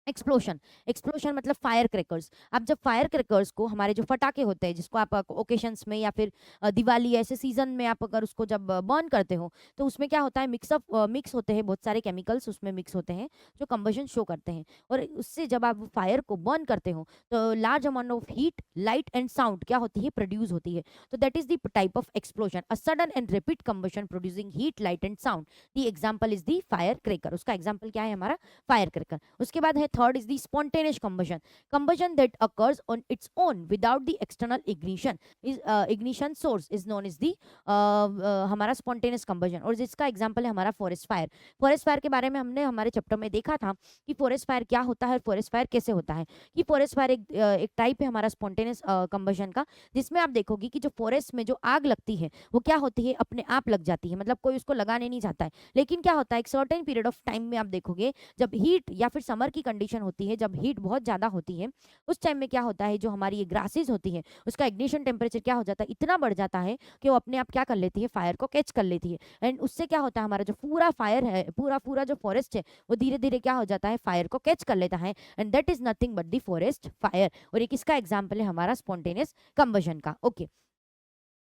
एक्सप्लोशन। एक्सप्लोशन मतलब फायर क्रैकर्स। आप जब फायर क्रैकर्स को, हमारे जो फटाके होते हैं जिसको आप ओकेशंस में या फिर दिवाली ऐसे सीजन में आप अगर उसको जब बर्न करते हो तो उसमें क्या होता है, मिक्स होते हैं, बहुत सारे केमिकल्स उसमें मिक्स होते हैं जो कंबशन शो करते हैं। और उससे जब आप फायर को बर्न करते हो तो large amount of heat, light and sound क्या होती है, प्रोड्यूस होती है। तो that is the type of explosion, a sudden and rapid combustion producing heat, light and sound. The example is the fire cracker. उसका एग्जांपल क्या है हमारा, फायर क्रैकर। उसके बाद है third is the spontaneous combustion, combustion that occurs on its own without the external ignition is ignition source is known as the हमारा spontaneous combustion। और जिसका एग्जांपल है हमारा फॉरेस्ट फायर। फॉरेस्ट फायर के बारे में हमने हमारे चैप्टर में देखा था कि फॉरेस्ट फायर क्या होता है, फॉरेस्ट फायर कैसे होता है। कि फॉरेस्ट फायर एक टाइप है हमारा स्पॉन्टेनियस कंबशन का, जिसमें आप देखोगे कि जो फॉरेस्ट में जो आग लगती है वो क्या होती है, अपने आप लग जाती है, मतलब कोई उसको लगाने नहीं जाता है। लेकिन क्या होता है, एक सर्टेन पीरियड ऑफ टाइम में आप देखोगे जब हीट या फिर समर की कंडीशन होती है, जब हीट बहुत ज्यादा होती है, उस टाइम में क्या होता है, जो हमारी ये ग्रासेस होती है उसका इग्निशन टेम्परेचर क्या हो जाता है, इतना बढ़ जाता है कि वो अपने आप क्या कर लेती है, फायर को कैच कर लेती है। एंड उससे क्या होता है, हमारा जो पूरा फायर है, पूरा पूरा जो फॉरेस्ट है वो धीरे धीरे क्या हो जाता है, फायर को कैच कर लेता है। And that is nothing but the forest fire. और एक इसका एग्जाम्पल है हमारा स्पॉन्टेनियस कंबशन का। ओके,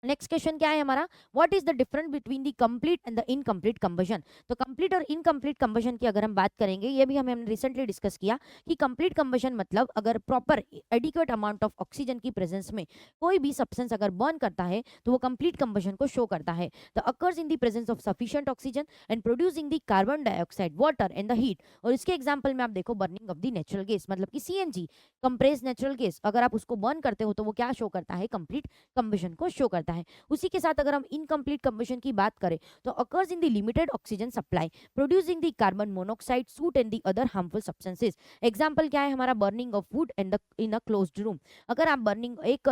नेक्स्ट क्वेश्चन क्या है हमारा, what is the difference between the complete and the incomplete combustion. तो कंप्लीट और इनकम्प्लीट कंबशन की अगर हम बात करेंगे, ये भी हमने रिसेंटली डिस्कस किया कि कंप्लीट कंबशन मतलब अगर proper adequate amount of oxygen की प्रेजेंस में कोई भी सब्सटेंस अगर बर्न करता है तो वो कंप्लीट कंबशन को शो करता है। The occurs in the presence of sufficient oxygen and producing the carbon dioxide, water and the heat. और इसके एग्जांपल में आप देखो burning of the natural gas, मतलब कि सीएनजी कंप्रेस्ड नेचुरल गैस, अगर आप उसको बर्न करते हो तो वो क्या शो करता है, कंप्लीट कंबशन को शो करता है। उसी के साथ अगर हम इनकम्प्लीट कंबशन की बात करें तो occurs in the limited oxygen supply producing the carbon monoxide, suit and the other harmful substances. Example क्या है हमारा, burning of would and in a closed room. अगर आप बर्निंग एक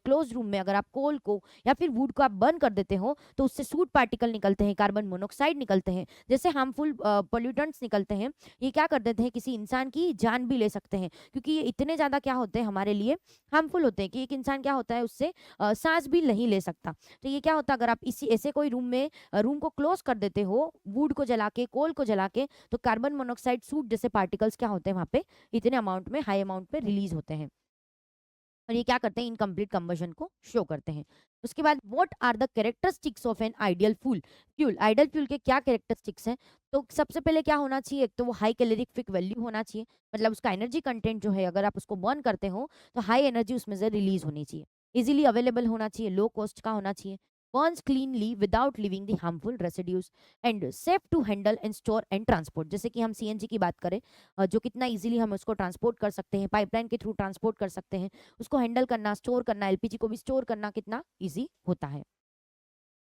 क्लोज्ड रूम में अगर आप कोल को या फिर वुड को आप बर्न कर देते हो तो उससे सूट पार्टिकल निकलते हैं, कार्बन मोनोऑक्साइड निकलते हैं, जैसे हार्मफुल पोल्यूटेंट्स निकलते हैं। ये क्या कर देते हैं, किसी इंसान की जान भी ले सकते हैं, क्योंकि ये इतने ज्यादा क्या होते हैं हमारे लिए हार्मफुल होते हैं कि एक इंसान क्या होता है उससे सांस भी नहीं ले सकता। तो ये क्या होता है, अगर आप इसी ऐसे कोई रूम में रूम को क्लोज कर देते हो वुड को जला के, कोल को जला के, तो कार्बन मोनोऑक्साइड, सूट जैसे पार्टिकल्स क्या होते हैं वहां पे इतने अमाउंट में, हाई अमाउंट में रिलीज होते हैं। और ये क्या करते हैं, इनकम्प्लीट कंबशन को शो करते हैं। उसके बाद what are the characteristics of an ideal fuel. Ideal fuel के क्या कैरेक्टरिस्टिक्स हैं, तो सबसे पहले क्या होना चाहिए, एक तो वो हाई कैलोरीफिक वैल्यू होना चाहिए, मतलब उसका एनर्जी कंटेंट जो है अगर आप उसको बर्न करते हो तो हाई एनर्जी उसमें से रिलीज होनी चाहिए। इजीली अवेलेबल होना चाहिए, लो कॉस्ट का होना चाहिए, burns cleanly without leaving the harmful residues, and safe to handle and store and transport. जैसे कि हम सीएनजी की बात करें, जो कितना इजीली हम उसको ट्रांसपोर्ट कर सकते हैं, पाइपलाइन के थ्रू ट्रांसपोर्ट कर सकते हैं, उसको हैंडल करना, स्टोर करना, एलपीजी को भी स्टोर करना कितना इजी होता है।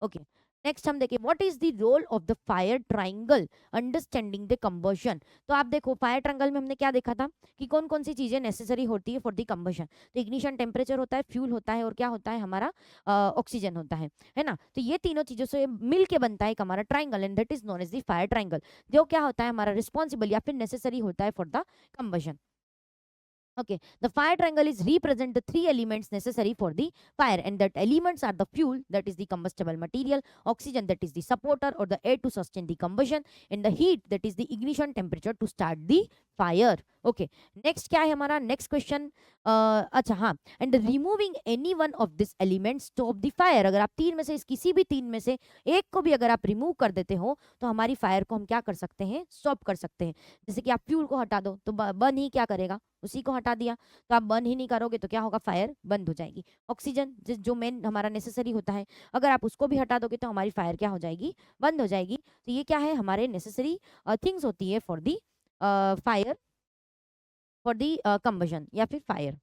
ओके, नेक्स्ट हम देखें what is the role of the fire triangle understanding the combustion. तो आप देखो फायर ट्रायंगल में हमने क्या देखा था कि कौन कौन सी चीजें नेसेसरी होती है फॉर द कंबशन। तो इग्निशन टेम्परेचर होता है, फ्यूल होता है, और क्या होता है हमारा ऑक्सीजन होता है ना। तो ये तीनों चीजों से मिल के बनता है एक हमारा triangle, and that is known as the fire triangle, जो क्या होता है हमारा रिस्पॉन्सिबल या फिर नेसेसरी होता है for the combustion. Okay, the fire triangle is represent the three elements necessary for the fire, and that elements are the fuel, that is the combustible material, oxygen, that is the supporter or the air to sustain the combustion, and the heat, that is the ignition temperature to start the fire. Okay, next क्या है हमारा next question, अच्छा हाँ, and removing any one of this element stop the fire. अगर आप तीन में से किसी भी तीन में से एक को भी अगर आप रिमूव कर देते हो तो हमारी फायर को हम क्या कर सकते हैं, स्टॉप कर सकते हैं। जैसे कि आप फ्यूल को हटा दो तो बर्न ही क्या करेगा, उसी को हटा दिया, तो आप बर्न ही नहीं करोगे तो क्या होगा, फायर बंद हो जाएगी। ऑक्सीजन जो मेन हमारा नेसेसरी होता है, अगर आप उसको भी हटा दोगे तो हमारी फायर क्या हो जाएगी, बंद हो जाएगी। तो ये क्या है, हमारे नेसेसरी थिंग्स होती है for the fire, for the combustion या फिर fire.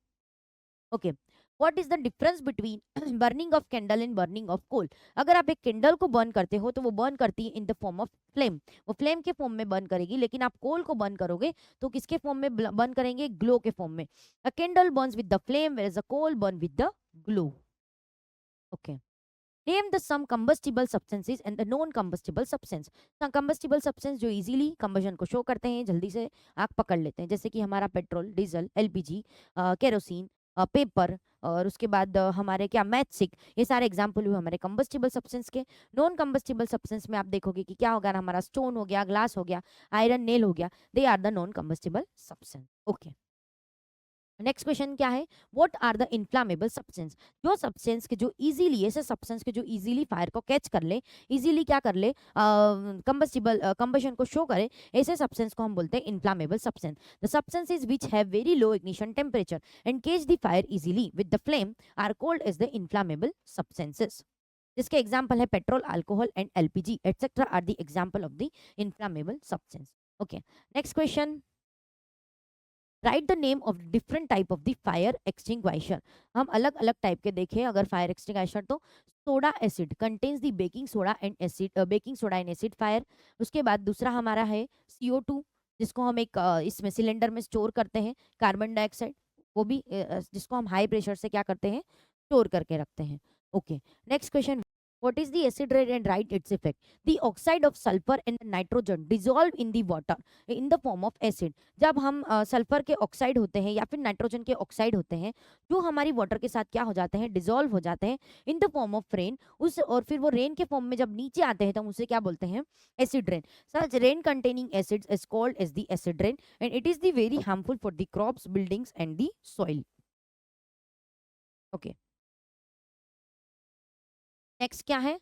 Okay, what is the difference between burning of candle and burning of coal. अगर आप एक कैंडल को बर्न करते हो तो वो बर्न करती है in the form of flame, वो फ्लेम के फॉर्म में बर्न करेगी, लेकिन आप कोल को बर्न करोगे तो किसके फॉर्म में बर्न करेंगे, ग्लो के फॉर्म में। अ candle Burns with the flame whereas a coal burn with the glow. Okay, name the some combustible substances and the non combustible substance। combustible substance जो इजीली कंबशन को show करते हैं, जल्दी से आग पकड़ लेते हैं, जैसे कि हमारा petrol, diesel, LPG, kerosene, paper, और उसके बाद हमारे क्या मैथसिक, ये सारे एग्जाम्पल हुए हमारे कंबस्टिबल सब्सटेंस के। नॉन कंबस्टिबल सब्सटेंस में आप देखोगे कि क्या होगा, हमारा स्टोन हो गया, ग्लास हो गया, आयरन नेल हो गया, they are the non combustible substance. Okay, next question क्या है, what are the inflammable substance. जो सब्सटेंस के जो इजीली, ऐसे सब्सटेंस के जो इजीली फायर को कैच कर ले, इजीली क्या कर ले, कंबस्टिबल कंबशन को शो करे, ऐसे सब्सटेंस को हम बोलते हैं inflammable substance. The substances which have very low ignition temperature and catch the fire easily with the flame are called as the inflammable substances. जिसके एग्जाम्पल है petrol, alcohol and LPG etcetera are the example of the inflammable substance. Okay, next question, write the name of different type of the fire extinguisher. हम अलग अलग type के देखें अगर fire extinguisher, तो soda acid contains the baking soda and acid, baking soda and acid fire. उसके बाद दूसरा हमारा है CO2, जिसको हम एक इसमें सिलेंडर में स्टोर करते हैं, कार्बन डाइऑक्साइड, वो भी जिसको हम हाई प्रेशर से क्या करते हैं, स्टोर करके रखते हैं। Okay, next question, what is the acid rain and write its effect। the oxide of sulfur and the nitrogen dissolve in the water in the form of acid। जब हम sulphur के ऑक्साइड होते हैं या फिर नाइट्रोजन के oxide होते हैं, जो हमारी वाटर के साथ क्या हो जाते हैं, डिसॉल्व हो जाते हैं in the form of rain, उस और फिर वो रेन के फॉर्म में जब नीचे आते हैं तो हम उसे क्या बोलते हैं, acid rain. Such rain containing acids is called as the acid rain and it is the very harmful for the crops, buildings and the soil. Okay, next क्या है,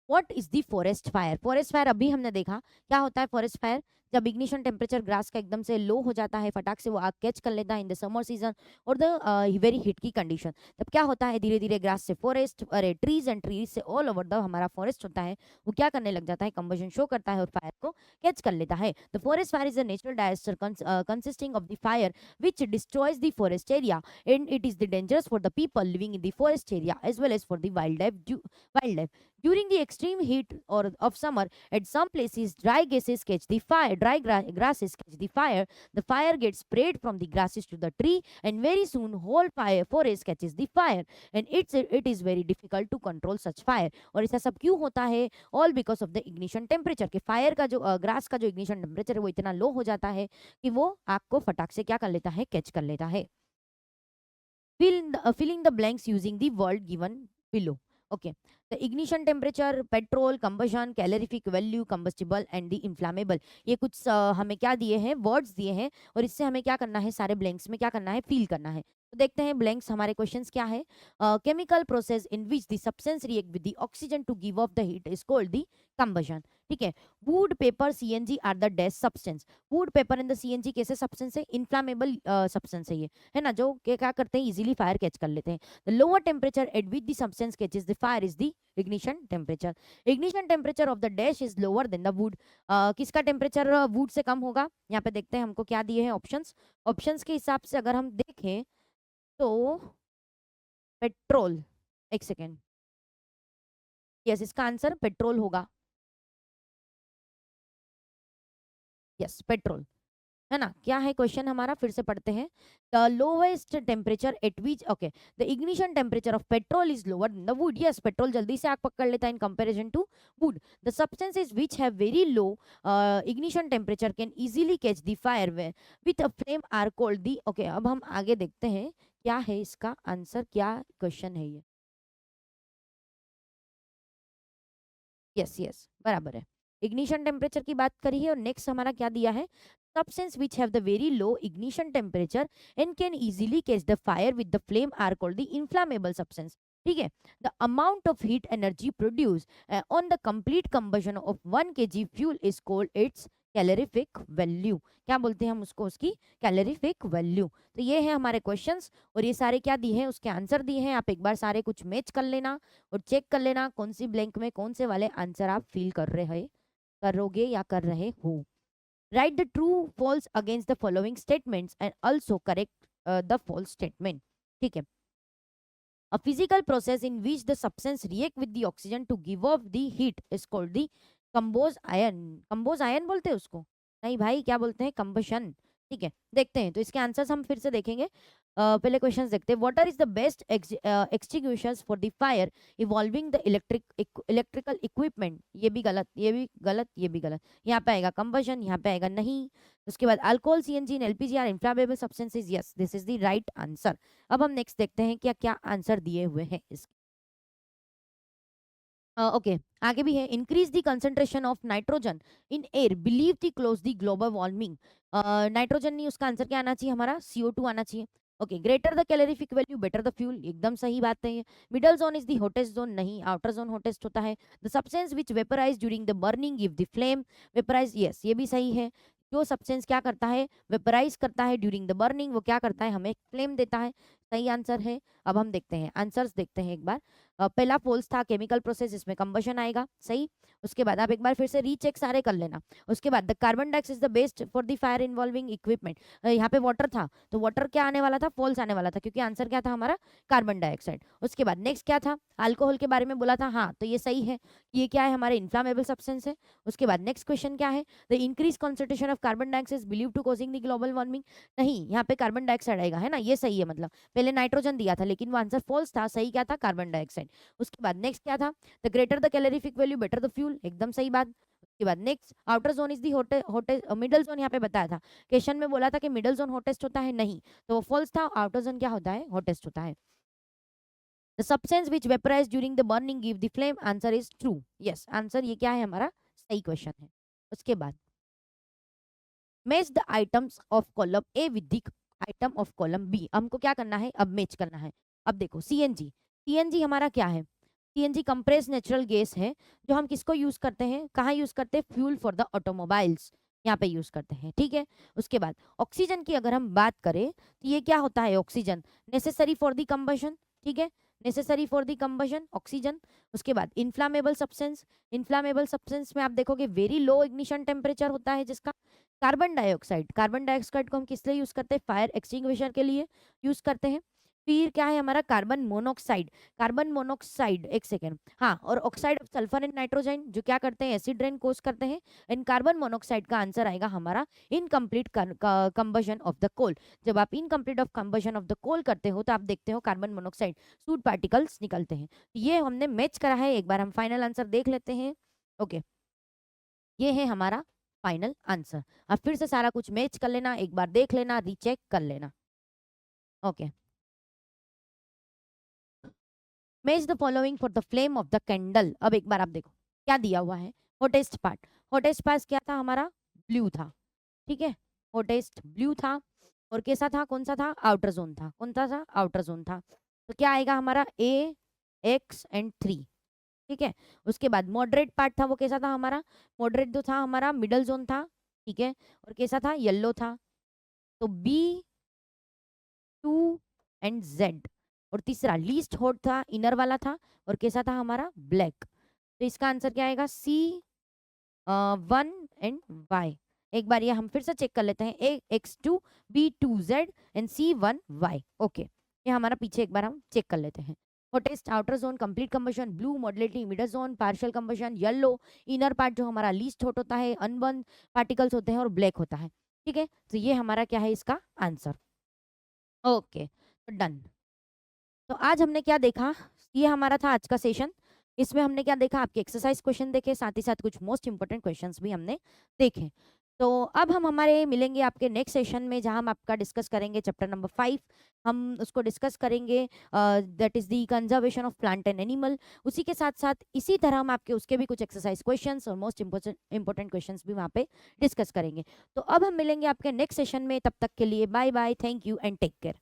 what is the forest fire. Forest fire अभी हमने देखा क्या होता है forest fire, जब ignition temperature grass का एकदम से लो हो जाता है, फटाक से वो आग कैच कर लेता है इन द समर सीजन और द वेरी हीट की कंडीशन, तब क्या होता है धीरे धीरे ग्रास से फॉरेस्ट, अरे ट्रीज एंड ट्रीज से ऑल ओवर द हमारा फॉरेस्ट होता है वो क्या करने लग जाता है, कंबशन शो करता है और फायर को कैच कर लेता है। The forest fire is a natural disaster consisting of the fire which destroys the forest area and it is the dangerous for the people living in the forest area as well as for the wild life. During the extreme heat or of summer, at some places, dry gases catch the fire. Grasses catch the fire. The fire gets sprayed from the grasses to the tree, and very soon, whole fire forest catches the fire. And it is very difficult to control such fire. और ऐसा सब क्यों होता है? All because of the ignition temperature. कि fire का जो grass का जो इग्निशन टेम्परेचर है वो इतना लो हो जाता है कि वो आग को फटाक से क्या कर लेता है, कैच कर लेता है। Filling the blanks using the word given below. Okay, the ignition temperature, petrol, combustion, calorific value, combustible and the inflammable, ये कुछ हमें क्या दिए हैं, वर्ड्स दिए हैं और इससे हमें क्या करना है, सारे ब्लैंक्स में क्या करना है, फिल करना है। तो देखते हैं ब्लैंक्स हमारे क्वेश्चंस क्या है। Chemical process in which the substance react with the oxygen to give off the heat is called the combustion. ठीक है, wood paper CNG are the dash substance. Wood paper and the CNG कैसे substance है, inflammable substance है ये, है ना, जो क्या करते हैं, इजीली फायर कैच कर लेते हैं। The lower temperature at which the substance catches the fire is the ignition temperature. Ignition temperature of the dash is lower than the wood. किसका टेम्परेचर वुड से कम होगा, यहाँ पे देखते हैं हमको क्या दिए हैं ऑप्शंस। ऑप्शंस के हिसाब से अगर हम देखें तो पेट्रोल, एक सेकेंड, यस इसका आंसर पेट्रोल होगा, यस पेट्रोल, है ना। क्या है क्वेश्चन हमारा, फिर से पढ़ते हैं। The lowest temperature at which, okay, the ignition temperature of petrol is lower than the wood. Yes, petrol जल्दी से आग पकड़ लेता है in comparison to wood. The substances which have very low ignition temperature can easily catch the fire with a flame are called the. Okay, अब हम आगे देखते हैं क्या है इसका आंसर, क्या क्वेश्चन है ये। यस यस, बराबर है, इग्निशन टेम्परेचर की बात करी है। और नेक्स्ट हमारा क्या दिया है, substance which have the very low ignition temperature and can easily catch the fire with the flame are called the inflammable substance. ठीक है, the amount of heat energy produced on the complete combustion of 1 kg fuel is called its calorific value. क्या बोलते हैं हम उसको, उसकी calorific value। तो ये है हमारे क्वेश्चंस और ये सारे क्या दिए हैं, उसके आंसर दिए हैं। आप एक बार सारे कुछ मैच कर लेना और चेक कर लेना कौन सी ब्लैंक में कौन से वाले आंसर आप फील कर रहे हैं, करोगे या कर रहे हो। Write the true false against the following statements and also correct the false statement. ठीक है, a physical process in which the substance react with the oxygen to give off the heat is called the combustion ion। combustion ion बोलते हैं उसको, नहीं भाई, क्या बोलते हैं, combustion। ठीक है, देखते हैं तो इसके आंसर्स हम फिर से देखेंगे। पहले क्वेश्चन देखते हैं, water is the best extinguishers for the fire evolving the electrical equipment. ये भी गलत, ये भी गलत, ये भी गलत। यहाँ पे आएगा कंबशन, यहाँ पे आएगा नहीं। उसके बाद alcohol, CNG and LPG are inflammable substances. Yes, this is the right answer. अब हम नेक्स्ट देखते हैं क्या क्या आंसर दिए हुए हैं इसके। ओके, आगे भी है, increase the concentration of nitrogen in air believe the close the global warming. Nitrogen नहीं, उसका आंसर क्या आना चाहिए हमारा, CO2 आना चाहिए। Okay, greater the calorific value better the fuel, एकदम सही बात है ये। Middle zone is the hottest zone, नहीं, आउटर जोन हॉटेस्ट होता है। The substance which vaporize during the burning give the flame, vaporise, yes ये भी सही है। जो सब्सटेंस क्या करता है, वेपराइज करता है ड्यूरिंग द बर्निंग, वो क्या करता है, हमें फ्लेम देता है, सही आंसर है। अब हम देखते हैं आंसर्स, देखते हैं एक बार। पहला फॉल्स था, केमिकल प्रोसेस, इसमें कंबशन आएगा, सही। उसके बाद आप एक बार फिर से रीचेक सारे कर लेना। उसके बाद the carbon dioxide is the best for the fire involving equipment. यहाँ पे वाटर था तो वाटर क्या आने वाला था, फॉल्स आने वाला था, क्योंकि आंसर क्या था हमारा, कार्बन डाइऑक्साइड। उसके बाद नेक्स्ट क्या था, अल्कोहल के बारे में बोला था, हाँ तो ये सही है, ये क्या है, हमारे इन्फ्लामेबल सब्सटेंस है। उसके बाद नेक्स्ट क्वेश्चन क्या है, the increase concentration of carbon dioxide believe to causing the global warming. नहीं, यहाँ पे कार्बन डाइऑक्साइड आएगा, है ना, ये सही है। मतलब पहले नाइट्रोजन दिया था लेकिन वो आंसर फॉल्स था, सही क्या था, कार्बन डाइऑक्साइड। उसके बाद नेक्स्ट क्या था, the greater the calorific value better the fuel, एकदम सही बात। उसके बाद next, outer zone is the hottest, middle zone यहाँ पे बताया था, क्वेश्चन में बोला था कि मिडल जोन हॉटेस्ट होता है, नहीं, तो वो फॉल्स था। आउटर जोन क्या होता है, हॉटेस्ट होता है। The substance which vaporize during the burning give the flame, answer is true. Yes, answer ये क्या है हमारा, सही क्वेश्चन है। उसके बाद match the items of column A with the item of column B. हमको क्या करना है, अब मैच करना है। अब देखो, सीएनजी, सीएनजी हमारा क्या है, सीएनजी कंप्रेस नेचुरल गैस है, जो हम किसको यूज करते हैं, कहाँ यूज करते हैं, फ्यूल फॉर द ऑटोमोबाइल्स, यहाँ पे यूज करते हैं, ठीक है। उसके बाद ऑक्सीजन की अगर हम बात करें तो ये क्या होता है, oxygen necessary for the combustion, ठीक है, necessary for the combustion oxygen. उसके बाद इन्फ्लामेबल सब्सटेंस, इन्फ्लामेबल सब्सटेंस में आप देखोगे वेरी लो इग्निशन टेम्परेचर होता है जिसका। कार्बन डाइऑक्साइड, कार्बन डाइऑक्साइड को हम किस लिए यूज करते हैं, फायर एक्सटिंग्विशर के लिए यूज करते हैं। फिर क्या है हमारा कार्बन मोनोक्साइड, कार्बन मोनोक्साइड एक सेकेंड, हाँ, और oxide of sulphur and nitrogen जो क्या करते हैं, एसिड रेन कोज करते हैं। इन कार्बन मोनोक्साइड का आंसर आएगा हमारा incomplete combustion of the coal. जब आप incomplete of combustion of the coal करते हो तो आप देखते हो कार्बन मोनोक्साइड सूट पार्टिकल्स निकलते हैं। ये हमने मैच करा है, एक बार हम फाइनल आंसर देख लेते हैं। ओके, ये है हमारा फाइनल आंसर। अब फिर से सारा कुछ मैच कर लेना, एक बार देख लेना, रीचेक कर लेना। Okay, match the following for the flame of the candle. अब एक बार आप देखो क्या दिया हुआ है, हॉटेस्ट पार्ट, हॉटेस्ट पार्ट क्या था हमारा, ब्लू था, ठीक है, हॉटेस्ट ब्लू था। और कैसा था, कौन सा था, आउटर जोन था, कौन सा था, आउटर जोन था। तो क्या आएगा हमारा ए, एक्स एंड 3, ठीक है। उसके बाद मॉडरेट पार्ट था, वो कैसा था हमारा, मॉडरेट जो था हमारा मिडल जोन था, ठीक है, और कैसा था, येलो था। तो बी, 2 एंड जेड। और तीसरा लीस्ट हॉट था, इनर वाला था, और कैसा था हमारा, ब्लैक। तो इसका आंसर क्या आएगा, सी 1 एंड वाई। एक बार ये हम फिर से चेक कर लेते हैं, ए x2, b2z and c1y। Okay, ये हमारा पीछे एक बार हम चेक कर लेते हैं। Hottest outer zone complete combustion, blue moderately middle zone partial combustion, yellow inner part जो हमारा लीस्ट हॉट होता है, अनबर्न पार्टिकल्स होते हैं, और ब्लैक होता है, ठीक है। तो ये हमारा क्या है इसका आंसर। ओके, तो डन। तो आज हमने क्या देखा, ये हमारा था आज का सेशन। इसमें हमने क्या देखा, आपके एक्सरसाइज क्वेश्चन देखे, साथ ही साथ कुछ मोस्ट इंपोर्टेंट क्वेश्चंस भी हमने देखे। तो अब हम हमारे मिलेंगे आपके नेक्स्ट सेशन में, जहां हम आपका डिस्कस करेंगे चैप्टर नंबर 5। हम उसको डिस्कस करेंगे, that is the conservation of plant and animal. उसी के साथ साथ इसी तरह हम आपके उसके भी कुछ एक्सरसाइज क्वेश्चंस और मोस्ट इंपोर्टेंट क्वेश्चंस भी वहाँ पे डिस्कस करेंगे। तो अब हम मिलेंगे आपके नेक्स्ट सेशन में, तब तक के लिए bye bye, thank you and take care.